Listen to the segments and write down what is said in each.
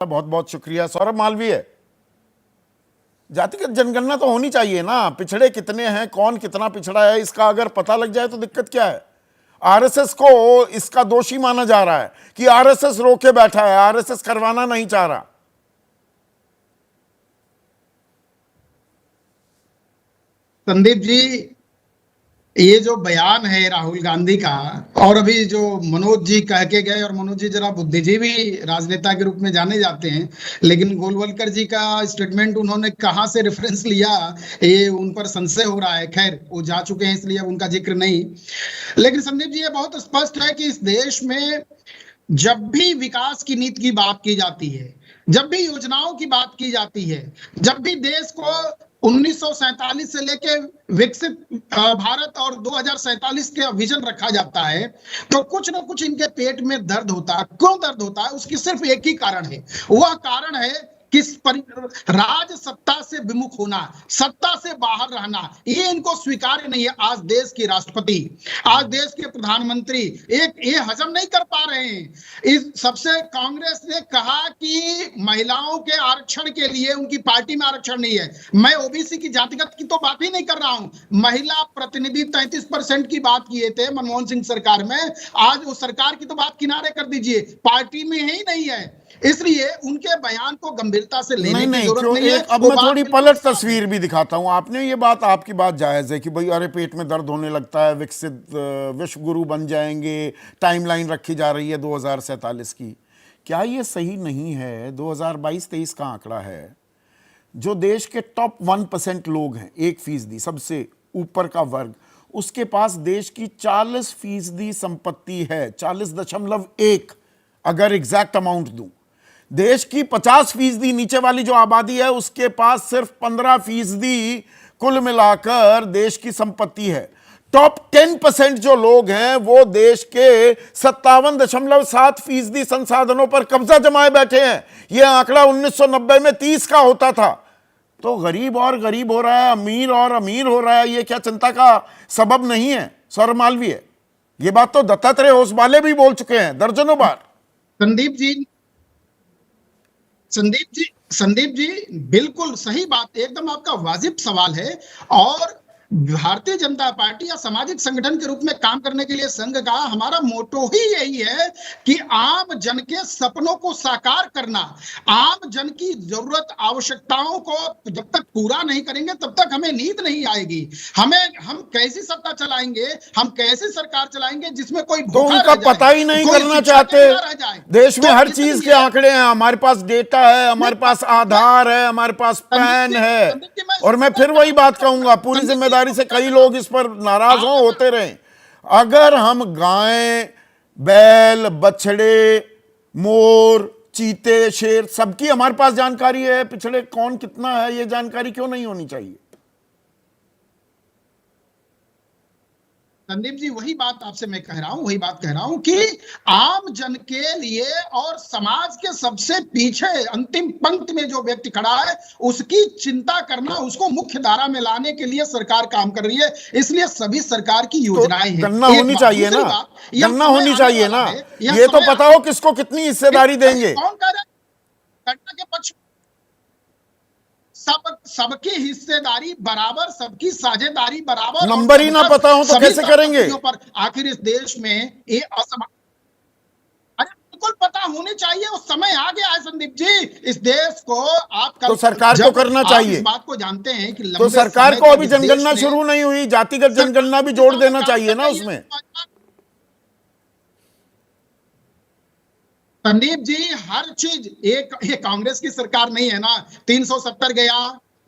बहुत बहुत शुक्रिया। सौरभ मालवीय, जातिगत जनगणना तो होनी चाहिए ना, पिछड़े कितने हैं, कौन कितना पिछड़ा है, इसका अगर पता लग जाए तो दिक्कत क्या है। आरएसएस को इसका दोषी माना जा रहा है कि आरएसएस रोके बैठा है, आरएसएस करवाना नहीं चाह रहा। संदीप जी, ये जो बयान है राहुल गांधी का, और अभी जो मनोज जी कह के गए, और मनोज जी जरा बुद्धिजीवी राजनेता के रूप में जाने जाते हैं, लेकिन गोलवलकर जी का स्टेटमेंट उन्होंने कहां से रेफरेंस लिया, ये उन पर संशय हो रहा है। खैर, वो जा चुके हैं इसलिए अब उनका जिक्र नहीं। लेकिन संदीप जी, ये बहुत स्पष्ट है कि इस देश में जब भी विकास की नीति की बात की जाती है, जब भी योजनाओं की बात की जाती है, जब भी देश को 1947 से लेके विकसित भारत और 2047 के विजन रखा जाता है, तो कुछ ना कुछ इनके पेट में दर्द होता है। क्यों दर्द होता है? उसकी सिर्फ एक ही कारण है। वह कारण है कि राज सत्ता से विमुख होना, सत्ता से बाहर रहना, ये इनको स्वीकार्य नहीं है। आज देश के राष्ट्रपति, आज देश के प्रधानमंत्री ये हजम नहीं कर पा रहे हैं। इस सबसे कांग्रेस ने कहा कि महिलाओं के आरक्षण के लिए उनकी पार्टी में आरक्षण नहीं है। मैं ओबीसी की जातिगत की तो बात ही नहीं कर रहा हूं, महिला प्रतिनिधि 33% की बात किए थे मनमोहन सिंह सरकार में। आज वो सरकार की तो बात किनारे कर दीजिए, पार्टी में ही नहीं है। इसलिए उनके बयान को गंभीरता से लेने की जरूरत नहीं है। अब मैं थोड़ी पलट तस्वीर भी दिखाता हूं। आपने ये बात, आपकी बात जायज है कि भाई अरे पेट में दर्द होने लगता है, विकसित विश्व गुरु बन जाएंगे, टाइमलाइन रखी जा रही है 2047 की। क्या ये सही नहीं है? 2022-23 का आंकड़ा है, जो देश के टॉप 1% लोग हैं, 1% सबसे ऊपर का वर्ग, उसके पास देश की 40% संपत्ति है। 40.1 अगर एग्जैक्ट अमाउंट दूं। देश की 50% नीचे वाली जो आबादी है, उसके पास सिर्फ 15% कुल मिलाकर देश की संपत्ति है। टॉप 10% जो लोग हैं वो देश के 57.7% संसाधनों पर कब्जा जमाए बैठे हैं। यह आंकड़ा 1990 में 30 का होता था। तो गरीब और गरीब हो रहा है, अमीर और अमीर हो रहा है। यह क्या चिंता का सबब नहीं है? सौरभ मालवीय, ये बात तो दत्तात्रेय होसबाले भी बोल चुके हैं दर्जनों बार। संदीप जी, बिल्कुल सही बात, एकदम आपका वाजिब सवाल है। और भारतीय जनता पार्टी या सामाजिक संगठन के रूप में काम करने के लिए संघ का हमारा मोटो ही यही है कि आम जन के सपनों को साकार करना। आम जन की जरूरत आवश्यकताओं को जब तक पूरा नहीं करेंगे तब तक हमें नींद नहीं आएगी। हम कैसी सत्ता चलाएंगे, हम कैसी सरकार चलाएंगे जिसमें कोई तो उनका पता ही नहीं करना चाहते। देश में हर चीज के आंकड़े हैं, हमारे पास डेटा है, हमारे पास आधार है, हमारे पास पैन है। और मैं फिर वही बात कहूंगा, पूरी जिम्मेदारी से कई लोग इस पर नाराज होते रहे। अगर हम गाय, बैल, बछड़े, मोर, चीते, शेर, सबकी हमारे पास जानकारी है, पिछड़े कौन कितना है ये जानकारी क्यों नहीं होनी चाहिए? संदीप जी, वही बात आपसे मैं कह रहा हूं कि आम जन के लिए और समाज के सबसे पीछे अंतिम पंक्ति में जो व्यक्ति खड़ा है, उसकी चिंता करना, उसको मुख्य धारा में लाने के लिए सरकार काम कर रही है। इसलिए सभी सरकार की योजनाएं हैं। गणना होनी चाहिए ना, गणना होनी चाहिए ना। ये तो पता हो किसको कितनी हिस्सेदारी देंगे। कौन कह रहा है घटना के पक्ष? सबकी हिस्सेदारी बराबर, सबकी साझेदारी बराबर। नंबर ही ना पता हो तो कैसे करेंगे? पर आखिर इस देश में ये बिल्कुल पता होनी चाहिए। उस समय आ गया है संदीप जी। इस देश को आप तो सरकार को करना चाहिए। इस बात को जानते हैं कि तो सरकार को अभी जनगणना शुरू नहीं हुई, जातिगत जनगणना भी जोड़ देना चाहिए ना उसमें। संदीप जी, हर चीज एक कांग्रेस की सरकार नहीं है ना। 370 गया,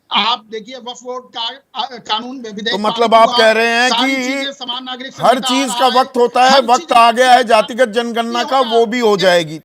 आप देखिए वक्फ बोर्ड का कानून विधेयक, तो मतलब आप कह रहे हैं कि समान नागरिक हर चीज का वक्त होता है, वक्त आ गया है जातिगत जनगणना का, वो भी हो जाएगी।